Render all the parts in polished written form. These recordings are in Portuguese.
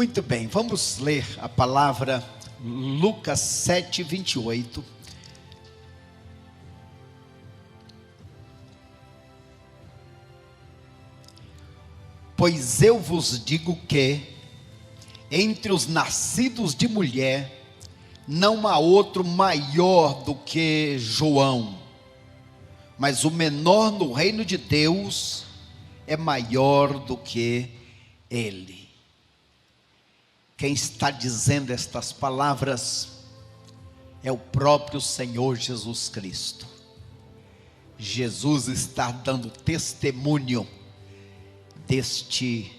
Muito bem, vamos ler a palavra Lucas 7, 28. Pois eu vos digo que, entre os nascidos de mulher, não há outro maior do que João, mas o menor no reino de Deus é maior do que ele. Quem está dizendo estas palavras é o próprio Senhor Jesus Cristo. Jesus está dando testemunho deste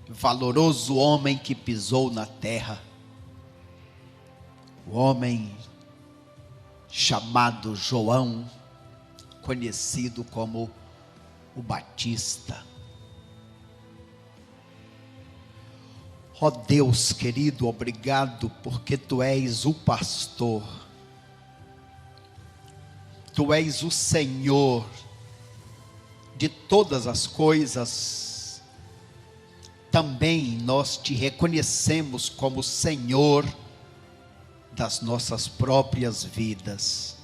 valoroso homem que pisou na terra, o homem chamado João, conhecido como o Batista. Ó Deus querido, obrigado porque Tu és o pastor, Tu és o Senhor de todas as coisas. Também nós Te reconhecemos como Senhor das nossas próprias vidas.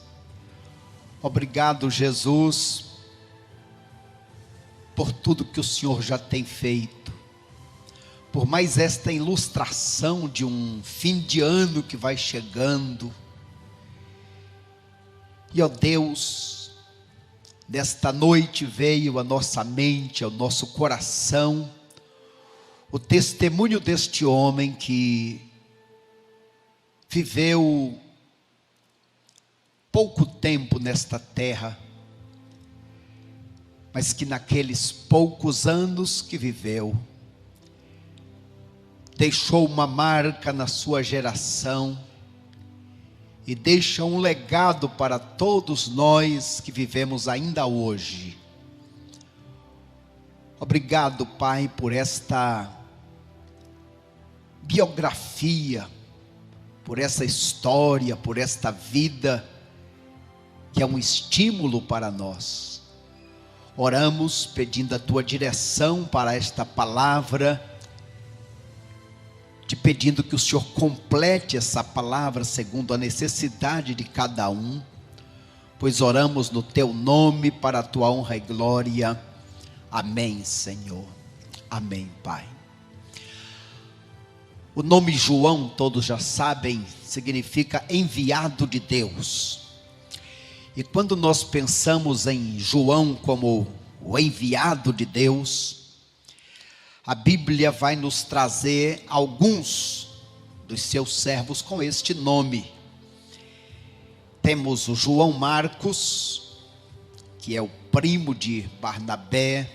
Obrigado, Jesus, por tudo que o Senhor já tem feito, por mais esta ilustração de um fim de ano que vai chegando. E ó Deus, nesta noite veio à nossa mente, ao nosso coração, o testemunho deste homem que viveu pouco tempo nesta terra, mas que naqueles poucos anos que viveu, deixou uma marca na sua geração e deixa um legado para todos nós que vivemos ainda hoje. Obrigado, Pai, por esta biografia, por essa história, por esta vida, que é um estímulo para nós. Oramos pedindo a Tua direção para esta palavra, te pedindo que o Senhor complete essa palavra segundo a necessidade de cada um, pois oramos no Teu nome para a Tua honra e glória. Amém, Senhor. Amém, Pai. O nome João, todos já sabem, significa enviado de Deus. E quando nós pensamos em João como o enviado de Deus, a Bíblia vai nos trazer alguns dos seus servos com este nome. Temos o João Marcos, que é o primo de Barnabé,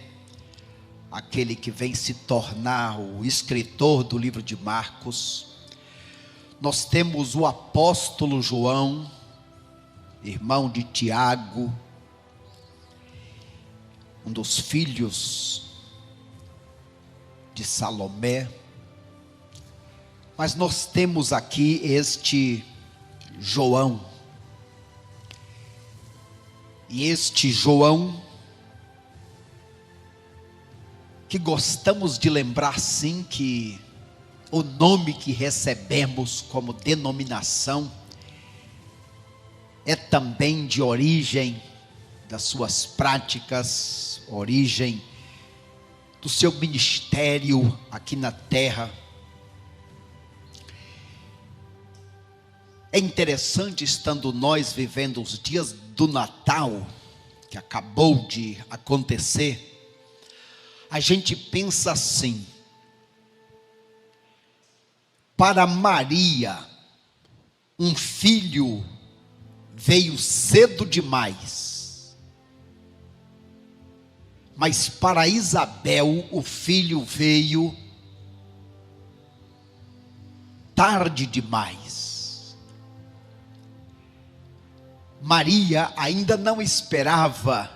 aquele que vem se tornar o escritor do livro de Marcos. Nós temos o apóstolo João, irmão de Tiago, um dos filhos de Salomé. Mas nós temos aqui este João. E este João, que gostamos de lembrar sim que o nome que recebemos como denominação é também de origem das suas práticas, origem do seu ministério aqui na terra. É interessante, estando nós vivendo os dias do Natal, que acabou de acontecer, a gente pensa assim: para Maria, um filho veio cedo demais, mas para Isabel o filho veio tarde demais. Maria ainda não esperava.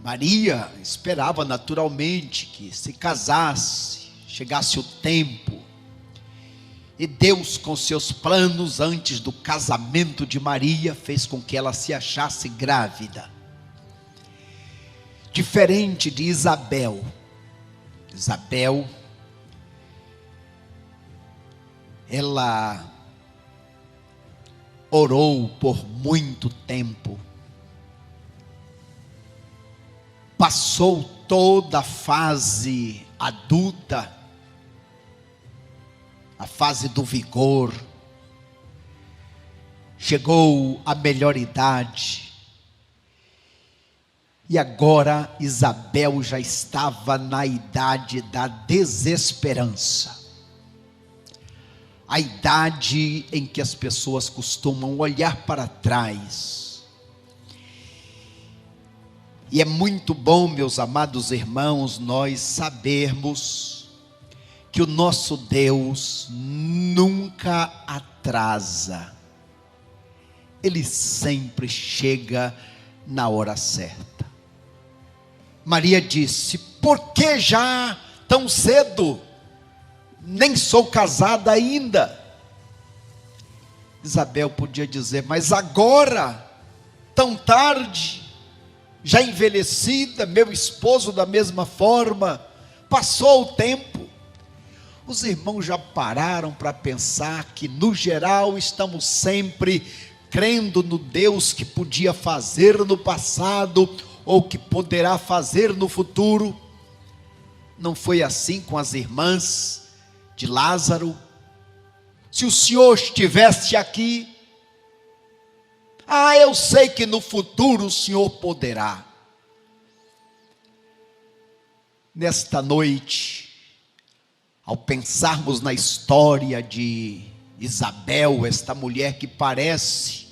Maria esperava naturalmente que se casasse, chegasse o tempo. E Deus, com seus planos antes do casamento de Maria, fez com que ela se achasse grávida. Diferente de Isabel. Isabel ela orou por muito tempo, passou toda a fase adulta, a fase do vigor, chegou à melhor idade, e agora Isabel já estava na idade da desesperança, a idade em que as pessoas costumam olhar para trás. E é muito bom, meus amados irmãos, nós sabermos que o nosso Deus nunca atrasa, Ele sempre chega na hora certa. Maria disse: por que já tão cedo? Nem sou casada ainda. Isabel podia dizer: mas agora, tão tarde, já envelhecida, meu esposo da mesma forma, passou o tempo. Os irmãos já pararam para pensar que, no geral, estamos sempre crendo no Deus que podia fazer no passado, ou que poderá fazer no futuro? Não foi assim com as irmãs de Lázaro? Se o Senhor estivesse aqui, eu sei que no futuro o Senhor poderá. Nesta noite, ao pensarmos na história de Isabel, esta mulher que parece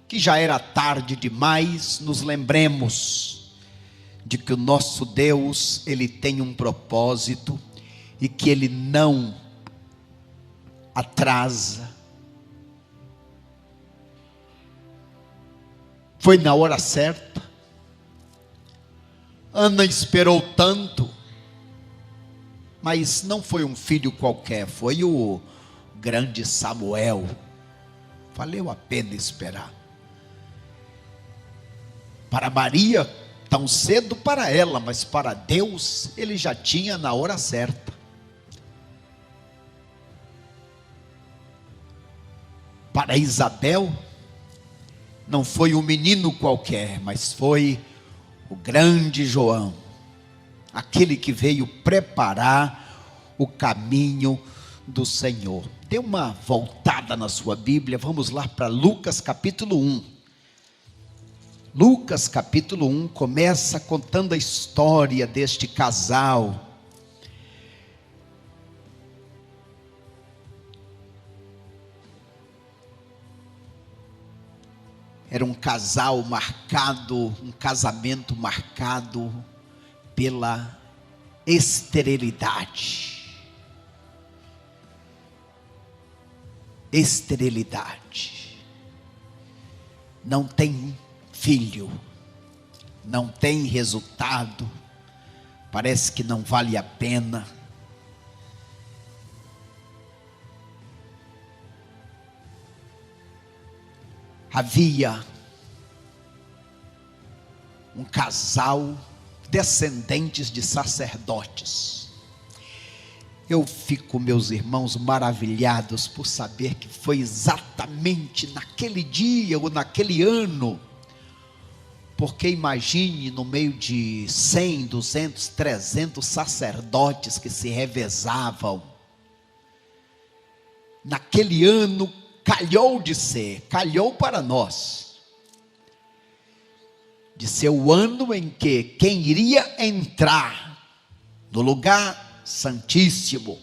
que já era tarde demais, nos lembremos de que o nosso Deus, Ele tem um propósito, e que Ele não atrasa. Foi na hora certa. Ana esperou tanto, mas não foi um filho qualquer, foi o grande Samuel. Valeu a pena esperar. Para Maria, tão cedo para ela, mas para Deus, Ele já tinha na hora certa. Para Isabel, não foi um menino qualquer, mas foi o grande João, aquele que veio preparar o caminho do Senhor. Dê uma voltada na sua Bíblia, vamos lá para Lucas capítulo 1. Lucas capítulo 1 começa contando a história deste casal. Era um casal marcado, um casamento marcado pela esterilidade. Esterilidade. Não tem filho, não tem resultado, parece que não vale a pena. Havia um casal descendentes de sacerdotes. Eu fico, meus irmãos, maravilhados por saber que foi exatamente naquele dia ou naquele ano, porque imagine no meio de 100, 200, 300 sacerdotes que se revezavam. Naquele ano calhou para nós, de ser o ano em que quem iria entrar no lugar santíssimo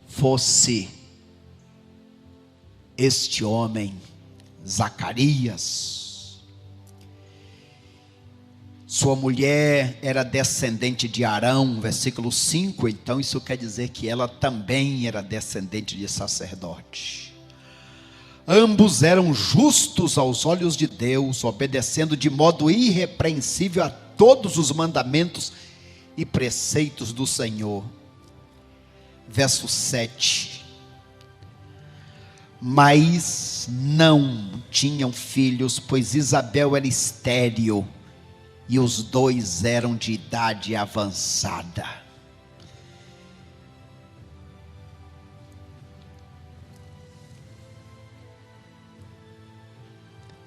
fosse este homem, Zacarias. Sua mulher era descendente de Arão, versículo 5, então isso quer dizer que ela também era descendente de sacerdote. Ambos eram justos aos olhos de Deus, obedecendo de modo irrepreensível a todos os mandamentos e preceitos do Senhor. Verso 7. Mas não tinham filhos, pois Isabel era estéril, e os dois eram de idade avançada.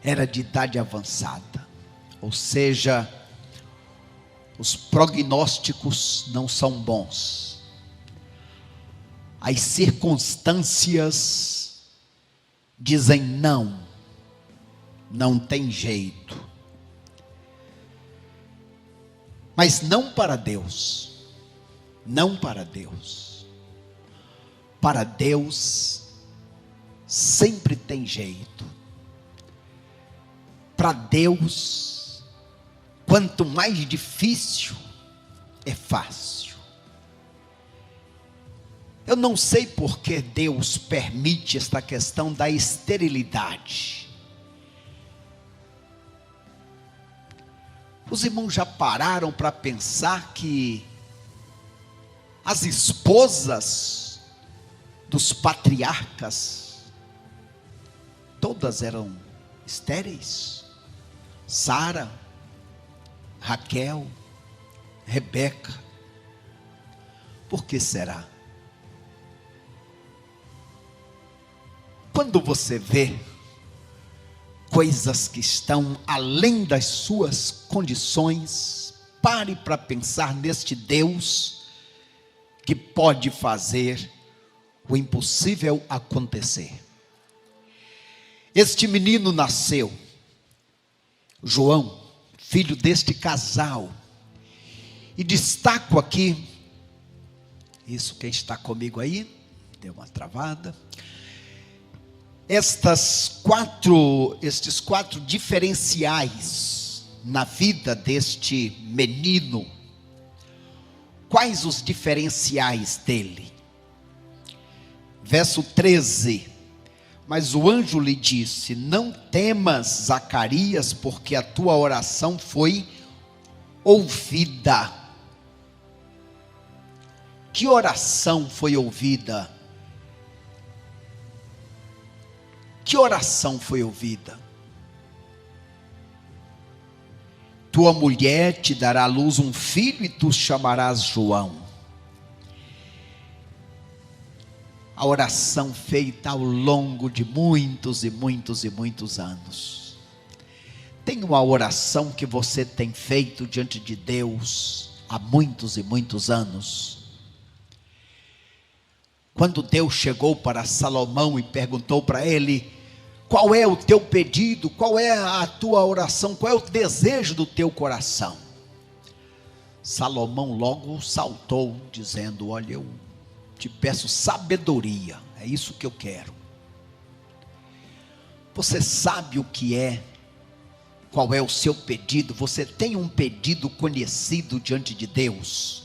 era de idade avançada, ou seja, os prognósticos não são bons, as circunstâncias dizem não tem jeito, mas não para Deus, para Deus sempre tem jeito. Para Deus, quanto mais difícil, é fácil. Eu não sei por que Deus permite esta questão da esterilidade. Os irmãos já pararam para pensar que as esposas dos patriarcas, todas eram estéreis? Sara, Raquel, Rebeca. Por que será? Quando você vê coisas que estão além das suas condições, pare para pensar neste Deus que pode fazer o impossível acontecer. Este menino nasceu, João, filho deste casal, e destaco aqui, isso quem está comigo aí, deu uma travada, estes quatro diferenciais na vida deste menino. Quais os diferenciais dele? Verso 13, mas o anjo lhe disse: não temas, Zacarias, porque a tua oração foi ouvida. Que oração foi ouvida? Que oração foi ouvida? Tua mulher te dará à luz um filho e tu chamarás João. A oração feita ao longo de muitos e muitos e muitos anos. Tem uma oração que você tem feito diante de Deus há muitos e muitos anos. Quando Deus chegou para Salomão e perguntou para ele: qual é o teu pedido? Qual é a tua oração? Qual é o desejo do teu coração? Salomão logo saltou, dizendo: olha, eu te peço sabedoria, é isso que eu quero. Você sabe o que é? Qual é o seu pedido? Você tem um pedido conhecido diante de Deus?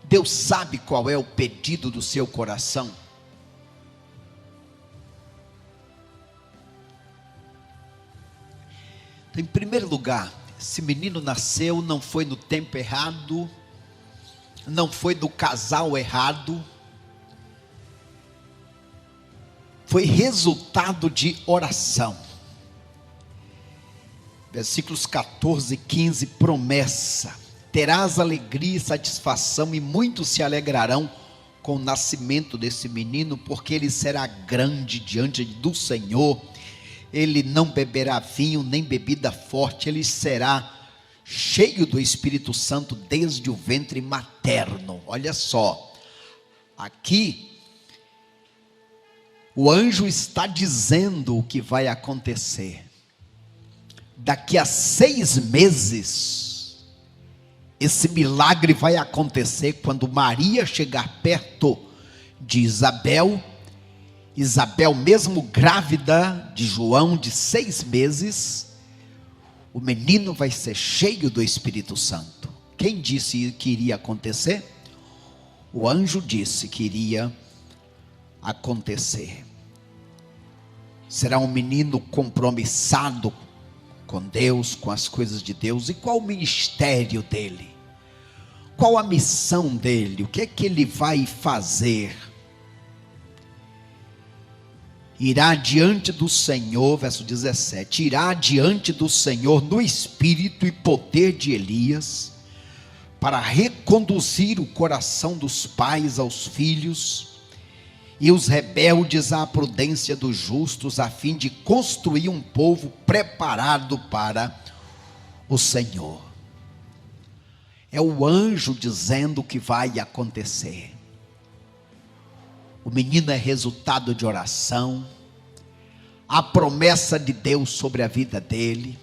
Deus sabe qual é o pedido do seu coração? Em primeiro lugar, esse menino nasceu, não foi no tempo errado, não foi do casal errado, foi resultado de oração. Versículos 14 e 15, promessa: terás alegria e satisfação, e muitos se alegrarão com o nascimento desse menino, porque ele será grande diante do Senhor. Ele não beberá vinho nem bebida forte, ele será cheio do Espírito Santo desde o ventre materno. Olha só, aqui o anjo está dizendo o que vai acontecer. Daqui a 6 meses, esse milagre vai acontecer quando Maria chegar perto de Isabel, mesmo grávida de João de 6 meses, o menino vai ser cheio do Espírito Santo. Quem disse que iria acontecer? O anjo disse que iria acontecer. Será um menino compromissado com Deus, com as coisas de Deus. E qual o ministério dele? Qual a missão dele? O que é que ele vai fazer? Irá diante do Senhor, verso 17, irá diante do Senhor no espírito e poder de Elias, para reconduzir o coração dos pais aos filhos, e os rebeldes à prudência dos justos, a fim de construir um povo preparado para o Senhor. É o anjo dizendo o que vai acontecer. O menino é resultado de oração, a promessa de Deus sobre a vida dele.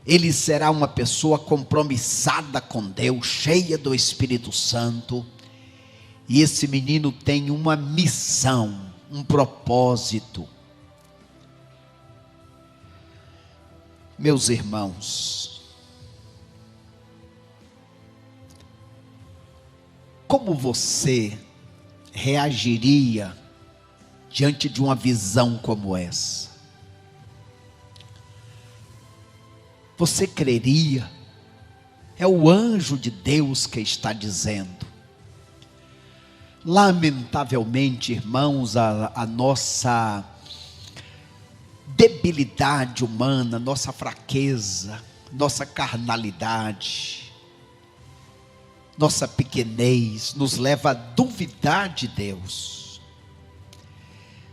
Ele será uma pessoa compromissada com Deus, cheia do Espírito Santo. E esse menino tem uma missão, um propósito. Meus irmãos, como você reagiria diante de uma visão como essa? Você creria? É o anjo de Deus que está dizendo. Lamentavelmente, irmãos, a nossa debilidade humana, nossa fraqueza, nossa carnalidade, nossa pequenez nos leva a duvidar de Deus.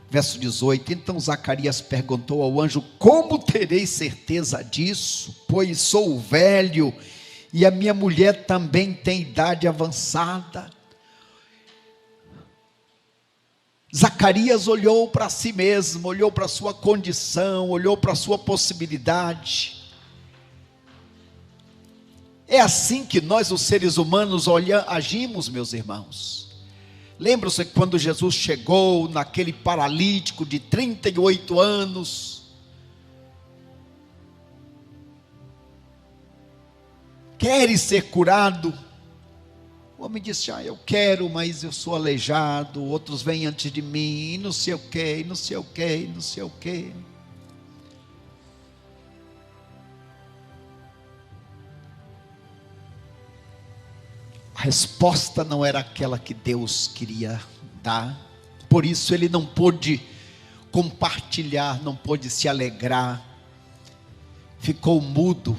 Verso 18, então Zacarias perguntou ao anjo: como terei certeza disso? Pois sou velho e a minha mulher também tem idade avançada. Zacarias olhou para si mesmo, olhou para a sua condição, olhou para a sua possibilidade. É assim que nós, os seres humanos, agimos, meus irmãos. Lembram-se quando Jesus chegou naquele paralítico de 38 anos, queres ser curado? O homem disse: eu quero, mas eu sou aleijado, outros vêm antes de mim, e não sei o que, não sei o que, não sei o que. A resposta não era aquela que Deus queria dar, por isso ele não pôde compartilhar, não pôde se alegrar, ficou mudo,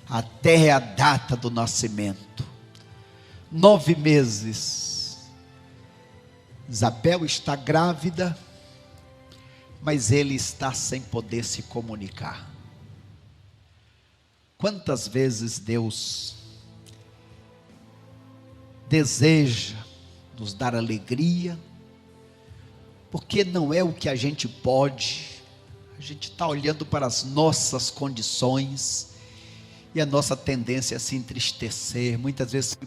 até a data do nascimento. 9 meses, Isabel está grávida, mas ele está sem poder se comunicar. Quantas vezes Deus deseja nos dar alegria, porque não é o que a gente pode, a gente está olhando para as nossas condições, e a nossa tendência é se entristecer, muitas vezes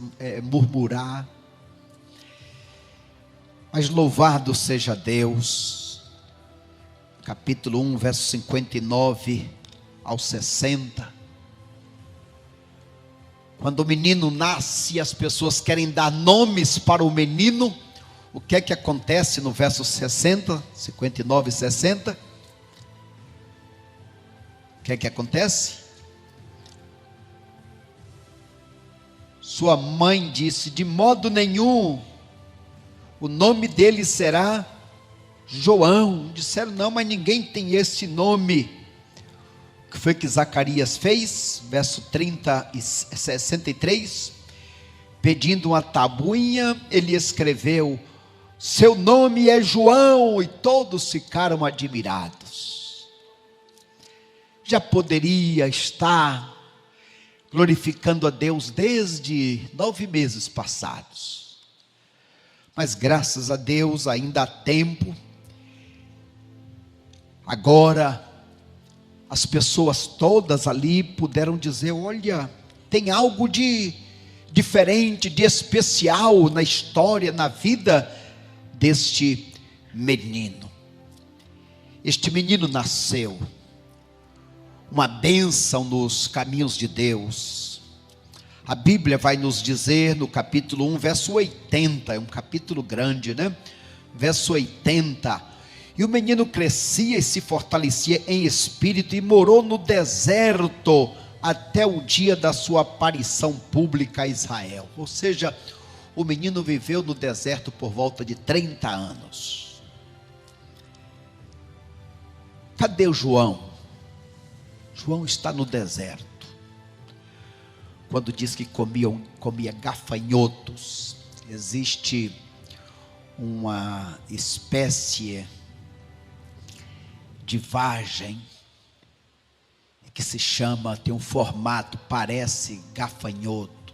murmurar. Mas louvado seja Deus. Capítulo 1, verso 59 ao 60. Quando o menino nasce, as pessoas querem dar nomes para o menino. O que é que acontece no verso 60, 59 e 60? O que é que acontece? Sua mãe disse: de modo nenhum, o nome dele será João. Disseram: não, mas ninguém tem esse nome. O que foi que Zacarias fez? Verso 30 e 63. Pedindo uma tabuinha, ele escreveu: seu nome é João. E todos ficaram admirados. Já poderia estar glorificando a Deus desde 9 meses passados, mas graças a Deus ainda há tempo. Agora as pessoas todas ali puderam dizer: olha, tem algo de diferente, de especial na história, na vida deste menino. Este menino nasceu uma bênção nos caminhos de Deus. A Bíblia vai nos dizer no capítulo 1, verso 80, é um capítulo grande, né? Verso 80: e o menino crescia e se fortalecia em espírito, e morou no deserto até o dia da sua aparição pública a Israel. Ou seja, o menino viveu no deserto por volta de 30 anos. Cadê o João? João está no deserto. Quando diz que comia gafanhotos, existe uma espécie de vagem que se chama, tem um formato, parece gafanhoto,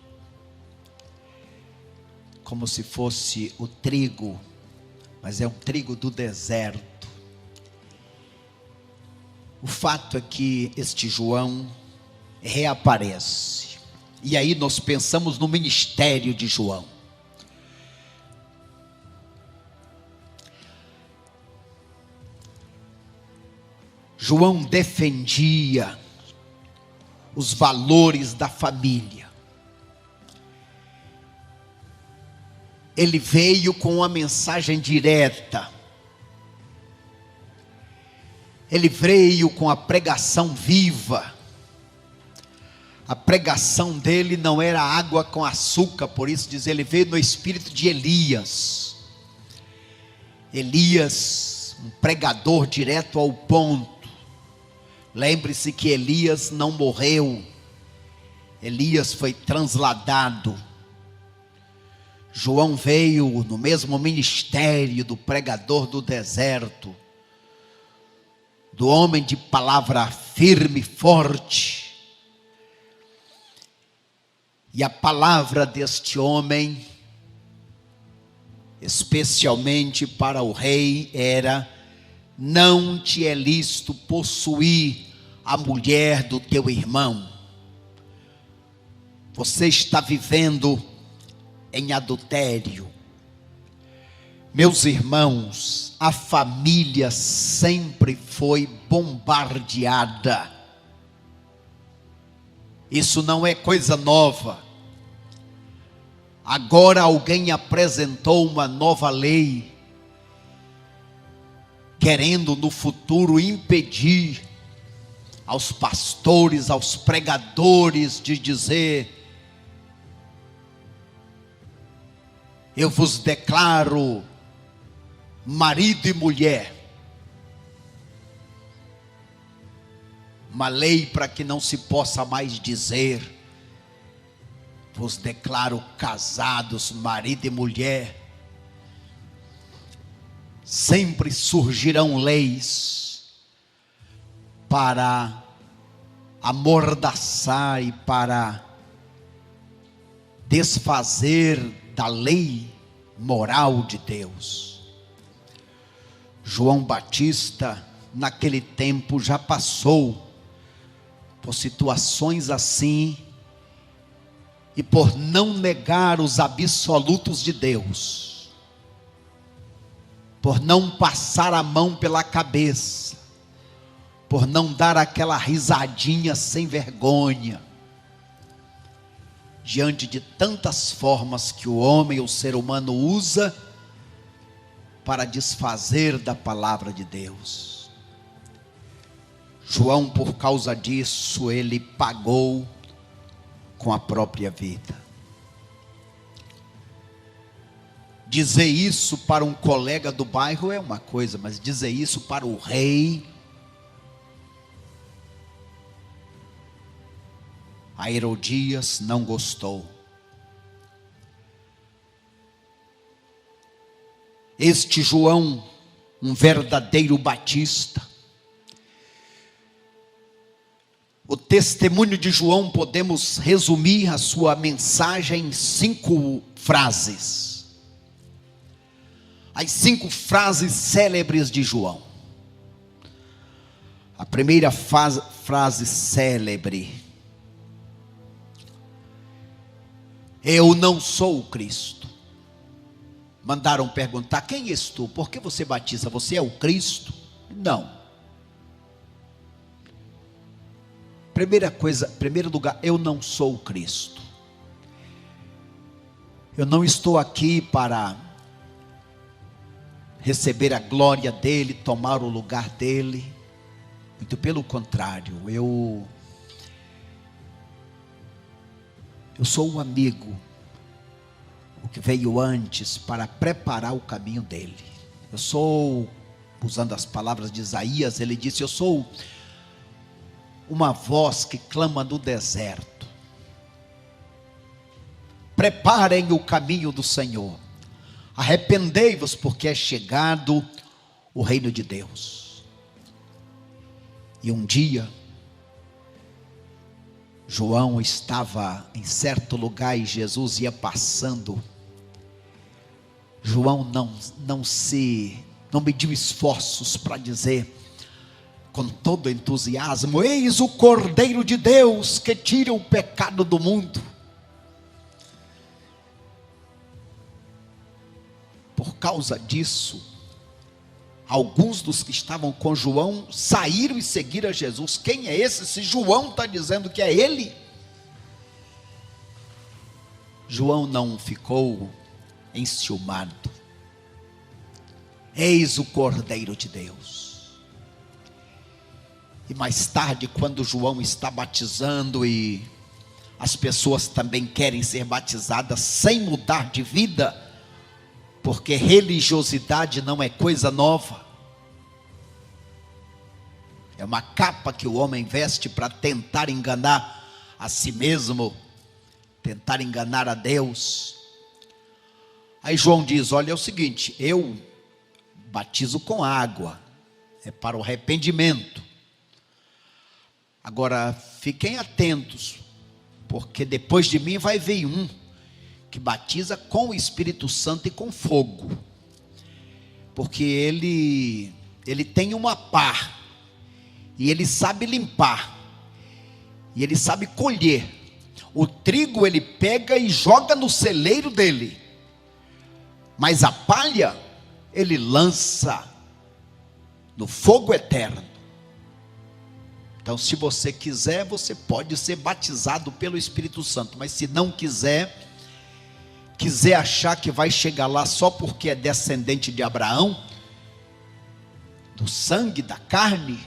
como se fosse o trigo, mas é um trigo do deserto. O fato é que este João reaparece, e aí nós pensamos no ministério de João. João defendia os valores da família. Ele veio com uma mensagem direta. Ele veio com a pregação viva. A pregação dele não era água com açúcar, por isso diz, ele veio no espírito de Elias. Elias, um pregador direto ao ponto. Lembre-se que Elias não morreu, Elias foi transladado. João veio no mesmo ministério do pregador do deserto, do homem de palavra firme e forte. E a palavra deste homem, especialmente para o rei, era: não te é lícito possuir a mulher do teu irmão. Você está vivendo em adultério. Meus irmãos, a família sempre foi bombardeada. Isso não é coisa nova. Agora alguém apresentou uma nova lei, querendo no futuro impedir aos pastores, aos pregadores de dizer: eu vos declaro marido e mulher. Uma lei para que não se possa mais dizer: vos declaro casados, marido e mulher. Sempre surgirão leis para amordaçar e para desfazer da lei moral de Deus. João Batista, naquele tempo, já passou por situações assim, e por não negar os absolutos de Deus, por não passar a mão pela cabeça, por não dar aquela risadinha sem vergonha, diante de tantas formas que o homem, o ser humano usa para desfazer da palavra de Deus. João, por causa disso, ele pagou com a própria vida. Dizer isso para um colega do bairro é uma coisa, mas dizer isso para o rei, a Herodias não gostou. Este João, um verdadeiro batista. O testemunho de João, podemos resumir a sua mensagem em 5 frases. As 5 frases célebres de João. A primeira frase célebre: eu não sou o Cristo. Mandaram perguntar: quem és tu? Por que você batiza? Você é o Cristo? Não. Primeira coisa, primeiro lugar, eu não sou o Cristo. Eu não estou aqui para receber a glória dele, tomar o lugar dele. Muito pelo contrário, eu sou o amigo, o que veio antes para preparar o caminho dele. Eu sou, usando as palavras de Isaías, ele disse: eu sou uma voz que clama no deserto, preparem o caminho do Senhor, arrependei-vos, porque é chegado o reino de Deus. E um dia, João estava em certo lugar e Jesus ia passando. João não mediu esforços para dizer com todo entusiasmo: eis o Cordeiro de Deus que tira o pecado do mundo. Por causa disso, alguns dos que estavam com João saíram e seguiram a Jesus. Quem é esse? Se João está dizendo que é ele. João não ficou enciumado. Eis o Cordeiro de Deus. E mais tarde, quando João está batizando e as pessoas também querem ser batizadas sem mudar de vida, porque religiosidade não é coisa nova, é uma capa que o homem veste para tentar enganar a si mesmo, tentar enganar a Deus. Aí João diz: olha, é o seguinte, eu batizo com água, é para o arrependimento. Agora fiquem atentos, porque depois de mim vai vir um que batiza com o Espírito Santo e com fogo, porque ele tem uma pá, e ele sabe limpar, e ele sabe colher. O trigo ele pega e joga no celeiro dele, mas a palha ele lança no fogo eterno. Então, se você quiser, você pode ser batizado pelo Espírito Santo, mas se não quiser achar que vai chegar lá só porque é descendente de Abraão, do sangue, da carne,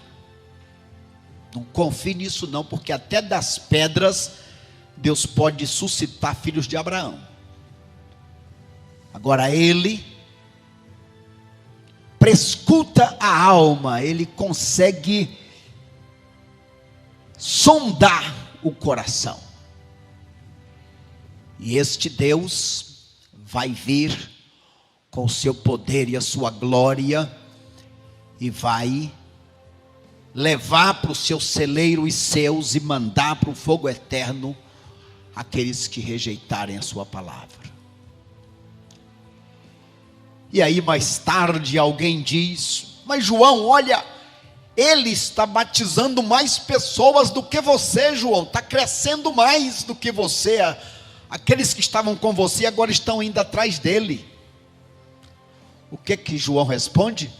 não confie nisso não, porque até das pedras Deus pode suscitar filhos de Abraão. Agora ele prescuta a alma, ele consegue sondar o coração. E este Deus vai vir com o seu poder e a sua glória e vai levar para o seu celeiro os seus e mandar para o fogo eterno aqueles que rejeitarem a sua palavra. E aí mais tarde alguém diz: mas João, olha, ele está batizando mais pessoas do que você, João, está crescendo mais do que você. Aqueles que estavam com você agora estão indo atrás dele. O que João responde?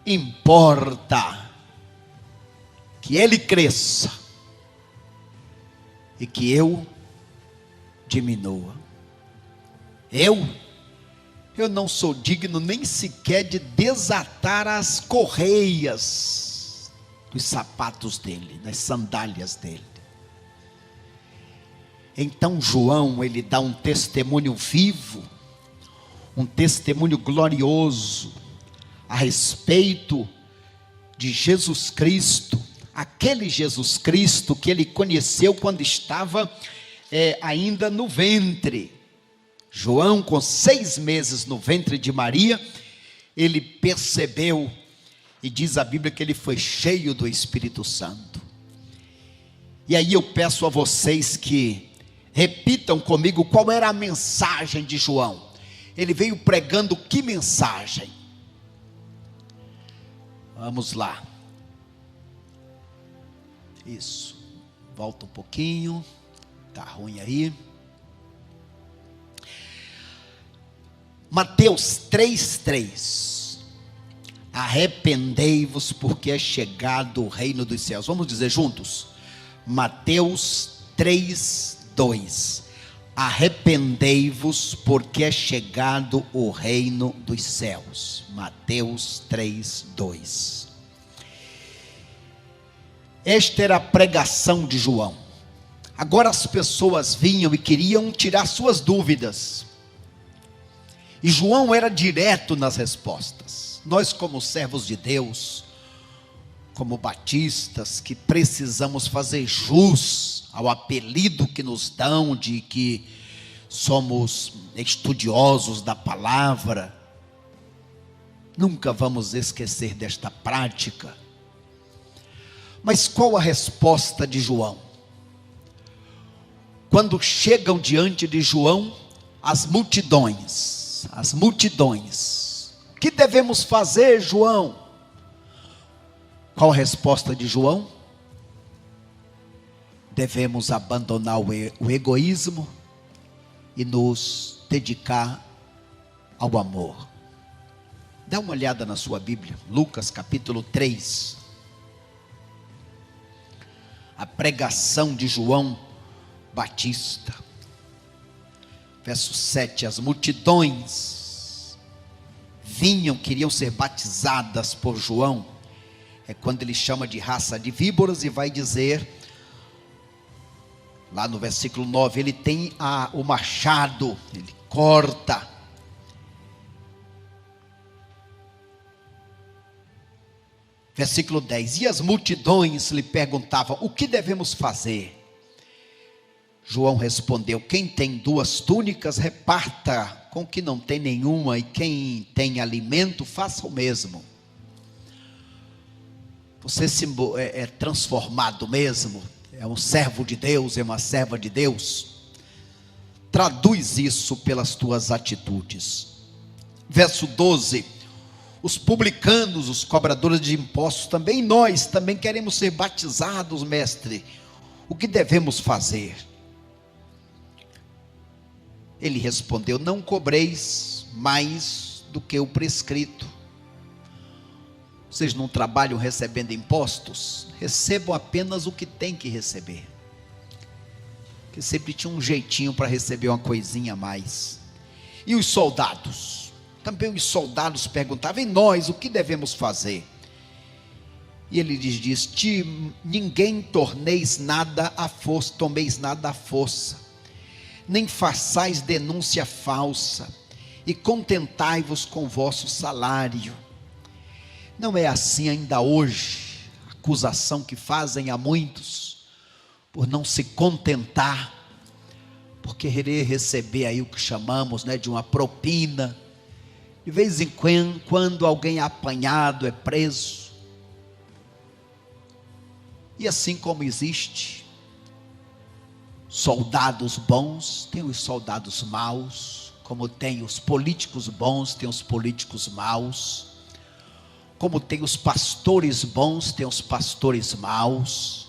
Importa que ele cresça e que eu diminua. Eu não sou digno nem sequer de desatar as correias dos sapatos dele, das sandálias dele. Então João, ele dá um testemunho vivo, um testemunho glorioso a respeito de Jesus Cristo, aquele Jesus Cristo que ele conheceu quando estava ainda no ventre. João, com 6 meses no ventre de Maria, ele percebeu, e diz a Bíblia que ele foi cheio do Espírito Santo. E aí eu peço a vocês que repitam comigo qual era a mensagem de João. Ele veio pregando que mensagem? Vamos lá. Isso. Volta um pouquinho. Está ruim aí. Mateus 3:3. Arrependei-vos, porque é chegado o reino dos céus. Vamos dizer juntos? Mateus 3:2. Arrependei-vos, porque é chegado o reino dos céus. Mateus 3:2. Esta era a pregação de João. Agora as pessoas vinham e queriam tirar suas dúvidas. E João era direto nas respostas. Nós, como servos de Deus, como batistas, que precisamos fazer jus ao apelido que nos dão de que somos estudiosos da palavra, nunca vamos esquecer desta prática. Mas qual a resposta de João? Quando chegam diante de João as multidões, o que devemos fazer, João? Qual a resposta de João? Devemos abandonar o egoísmo e nos dedicar ao amor. Dá uma olhada na sua Bíblia, Lucas capítulo 3. A pregação de João Batista. Verso 7, as multidões vinham, queriam ser batizadas por João. É quando ele chama de raça de víboras e vai dizer, lá no versículo 9, ele tem o machado, ele corta. Versículo 10, e as multidões lhe perguntavam, o que devemos fazer? João respondeu, quem tem 2 túnicas, reparta com o que não tem nenhuma, e quem tem alimento, faça o mesmo. Você é transformado mesmo? É um servo de Deus, é uma serva de Deus? Traduz isso pelas tuas atitudes. Verso 12, os publicanos, os cobradores de impostos, também nós, também queremos ser batizados, mestre. O que devemos fazer? Ele respondeu, não cobreis mais do que o prescrito. Vocês não trabalham recebendo impostos? Recebam apenas o que tem que receber. Porque sempre tinha um jeitinho para receber uma coisinha a mais. E os soldados? Também os soldados perguntavam, e nós, o que devemos fazer? E ele lhes diz, ninguém tomeis nada à força, nem façais denúncia falsa, e contentai-vos com vosso salário. Não é assim ainda hoje, a acusação que fazem a muitos, por não se contentar, por querer receber aí o que chamamos, de uma propina. De vez em quando alguém é apanhado, é preso. E assim como existe soldados bons, tem os soldados maus, como tem os políticos bons, tem os políticos maus, como tem os pastores bons, tem os pastores maus,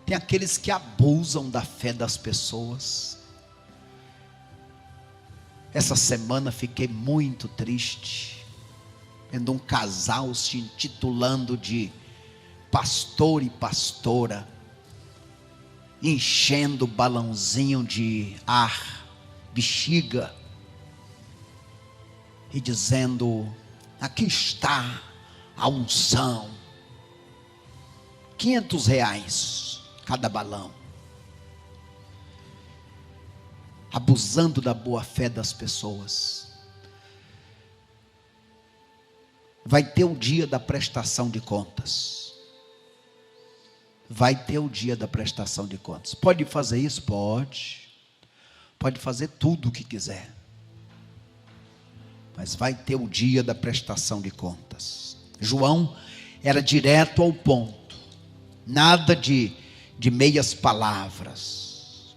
tem aqueles que abusam da fé das pessoas. Essa semana fiquei muito triste, vendo um casal se intitulando de pastor e pastora, enchendo balãozinho de ar, bexiga, e dizendo, aqui está a unção, R$500 cada balão, abusando da boa fé das pessoas. Vai ter o dia da prestação de contas. Vai ter o dia da prestação de contas. Pode fazer isso? Pode. Pode fazer tudo o que quiser. Mas vai ter o dia da prestação de contas. João era direto ao ponto. Nada de meias palavras.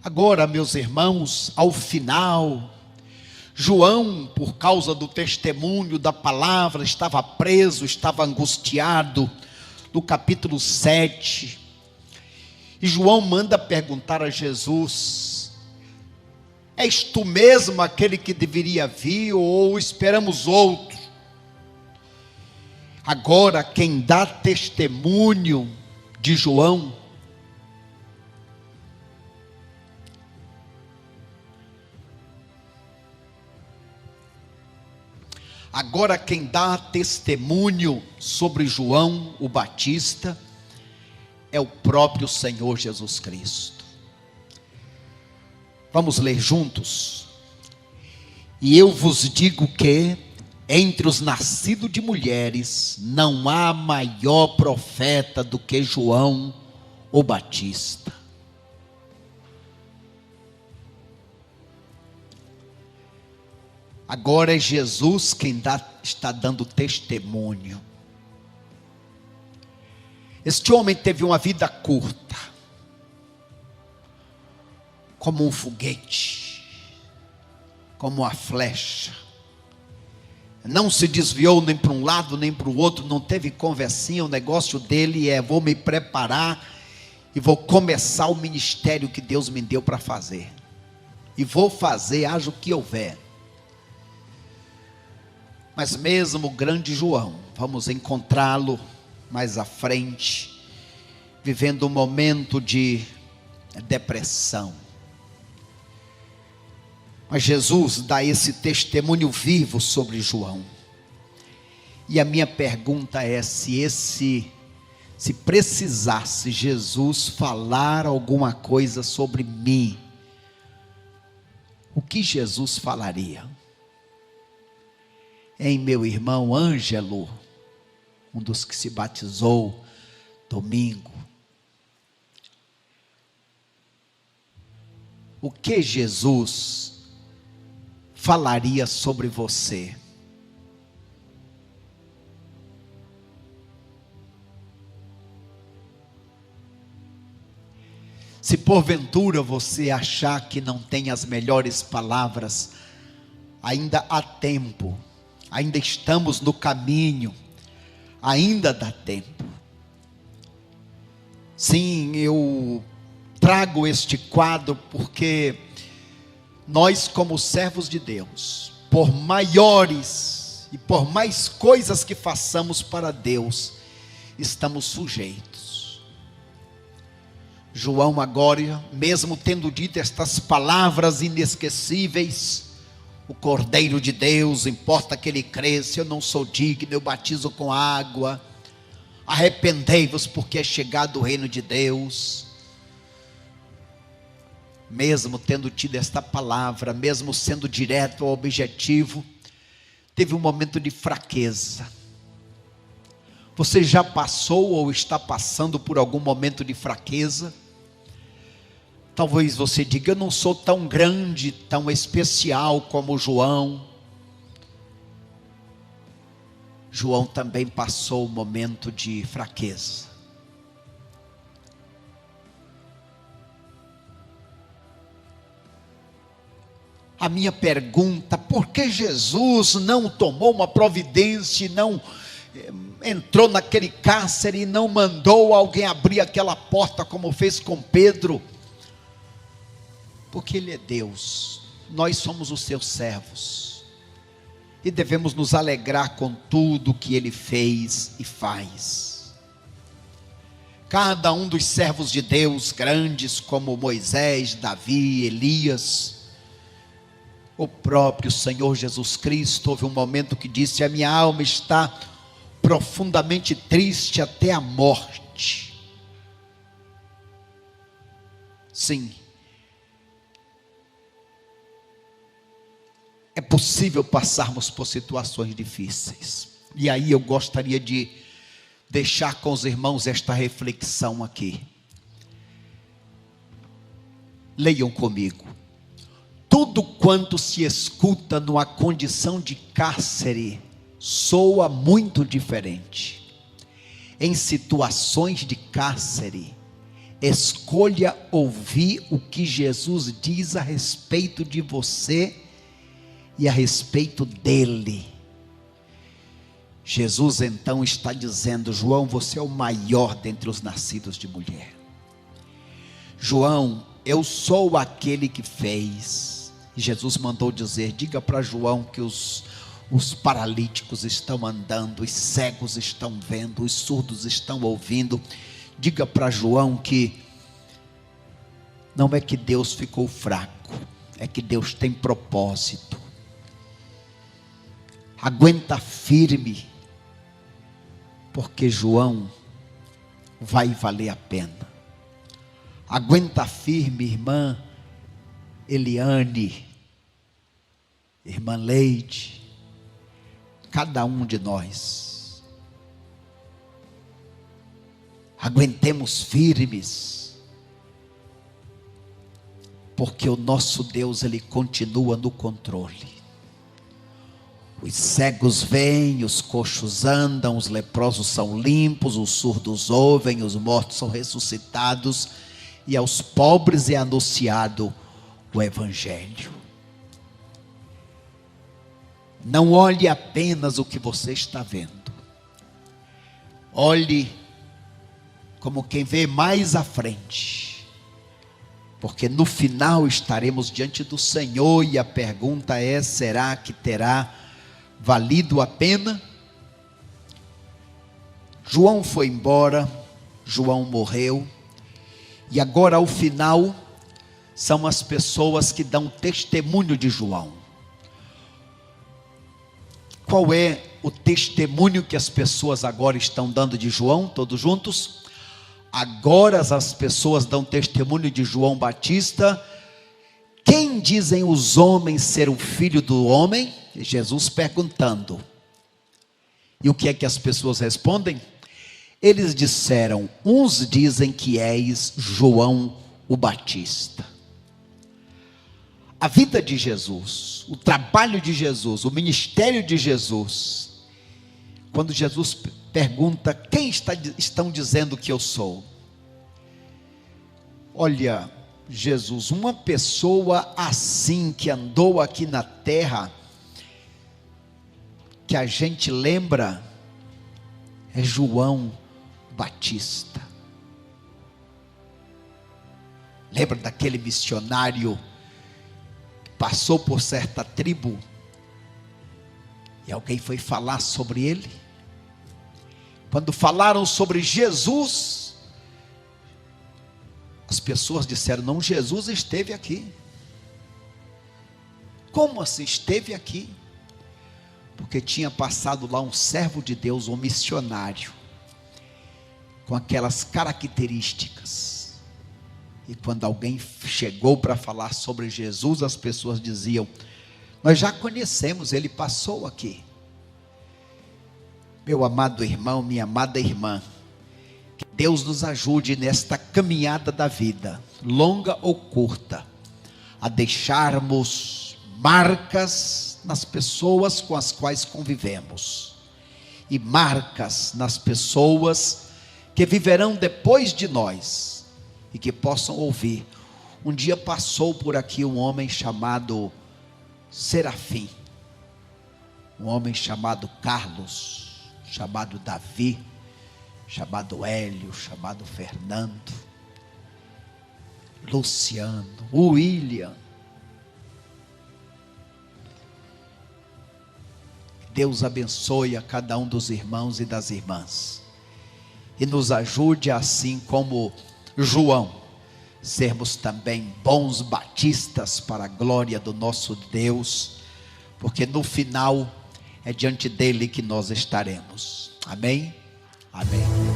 Agora, meus irmãos, ao final, João, por causa do testemunho da palavra, estava preso, estava angustiado. No capítulo 7, e João manda perguntar a Jesus, és tu mesmo aquele que deveria vir, ou esperamos outro? Agora quem dá testemunho de João, agora quem dá testemunho sobre João o Batista é o próprio Senhor Jesus Cristo. Vamos ler juntos? E eu vos digo que entre os nascidos de mulheres não há maior profeta do que João o Batista. Agora é Jesus quem está dando testemunho. Este homem teve uma vida curta, como um foguete, como uma flecha. Não se desviou nem para um lado nem para o outro, não teve conversinha. O negócio dele é: vou me preparar e vou começar o ministério que Deus me deu para fazer. E vou fazer, haja o que houver. Mas mesmo o grande João, vamos encontrá-lo mais à frente, vivendo um momento de depressão. Mas Jesus dá esse testemunho vivo sobre João. E a minha pergunta é: se precisasse Jesus falar alguma coisa sobre mim, o que Jesus falaria? Em meu irmão Ângelo, um dos que se batizou domingo, o que Jesus falaria sobre você? Se porventura você achar que não tem as melhores palavras, ainda há tempo, ainda estamos no caminho, ainda dá tempo. Sim, eu trago este quadro porque nós, como servos de Deus, por maiores e por mais coisas que façamos para Deus, estamos sujeitos. João agora, mesmo tendo dito estas palavras inesquecíveis: o Cordeiro de Deus, importa que ele cresça, eu não sou digno, eu batizo com água, arrependei-vos porque é chegado o reino de Deus. Mesmo tendo tido esta palavra, mesmo sendo direto ao objetivo, teve um momento de fraqueza. Você já passou ou está passando por algum momento de fraqueza? Talvez você diga: eu não sou tão grande, tão especial como João. João também passou um momento de fraqueza. A minha pergunta: por que Jesus não tomou uma providência, não entrou naquele cárcere e não mandou alguém abrir aquela porta como fez com Pedro? Porque Ele é Deus, nós somos os seus servos, e devemos nos alegrar com tudo que Ele fez e faz. Cada um dos servos de Deus, grandes como Moisés, Davi, Elias, o próprio Senhor Jesus Cristo, houve um momento que disse: a minha alma está profundamente triste até a morte. Sim, é possível passarmos por situações difíceis. E aí eu gostaria de deixar com os irmãos esta reflexão aqui. Leiam comigo. Tudo quanto se escuta numa condição de cárcere soa muito diferente. Em situações de cárcere, escolha ouvir o que Jesus diz a respeito de você e a respeito dele. Jesus então está dizendo: João, você é o maior dentre os nascidos de mulher. João, eu sou aquele que fez. E Jesus mandou dizer: diga para João que os paralíticos estão andando, os cegos estão vendo, os surdos estão ouvindo. Diga para João que não é que Deus ficou fraco, é que Deus tem propósito. Aguenta firme, porque João vai valer a pena. Aguenta firme, irmã Eliane, irmã Leide, cada um de nós. Aguentemos firmes, porque o nosso Deus, Ele continua no controle. Os cegos veem, os coxos andam, os leprosos são limpos, os surdos ouvem, os mortos são ressuscitados, e aos pobres é anunciado o Evangelho. Não olhe apenas o que você está vendo. Olhe como quem vê mais à frente. Porque no final estaremos diante do Senhor e a pergunta é: será que terá valido a pena? João foi embora, João morreu, e agora ao final são as pessoas que dão testemunho de João. Qual é o testemunho que as pessoas agora estão dando de João? Todos juntos? Agora as pessoas dão testemunho de João Batista. Quem dizem os homens ser o filho do homem? Jesus perguntando. E o que é que as pessoas respondem? Eles disseram: uns dizem que és João o Batista. A vida de Jesus, o trabalho de Jesus, o ministério de Jesus, quando Jesus pergunta: quem estão dizendo que eu sou? Olha, Jesus, uma pessoa assim que andou aqui na terra, que a gente lembra, é João Batista. Lembra daquele missionário que passou por certa tribo e alguém foi falar sobre ele? Quando falaram sobre Jesus, as pessoas disseram: não, Jesus esteve aqui. Como assim esteve aqui? Porque tinha passado lá um servo de Deus, um missionário, com aquelas características. E quando alguém chegou para falar sobre Jesus, as pessoas diziam: nós já conhecemos, ele passou aqui. Meu amado irmão, minha amada irmã, que Deus nos ajude nesta caminhada da vida, longa ou curta, a deixarmos marcas nas pessoas com as quais convivemos, e marcas nas pessoas que viverão depois de nós, e que possam ouvir: um dia passou por aqui um homem chamado Serafim, um homem chamado Carlos, chamado Davi, chamado Hélio, chamado Fernando, Luciano, William. Deus abençoe a cada um dos irmãos e das irmãs, e nos ajude, assim como João, sermos também bons batistas para a glória do nosso Deus, porque no final é diante dele que nós estaremos. Amém? Amém.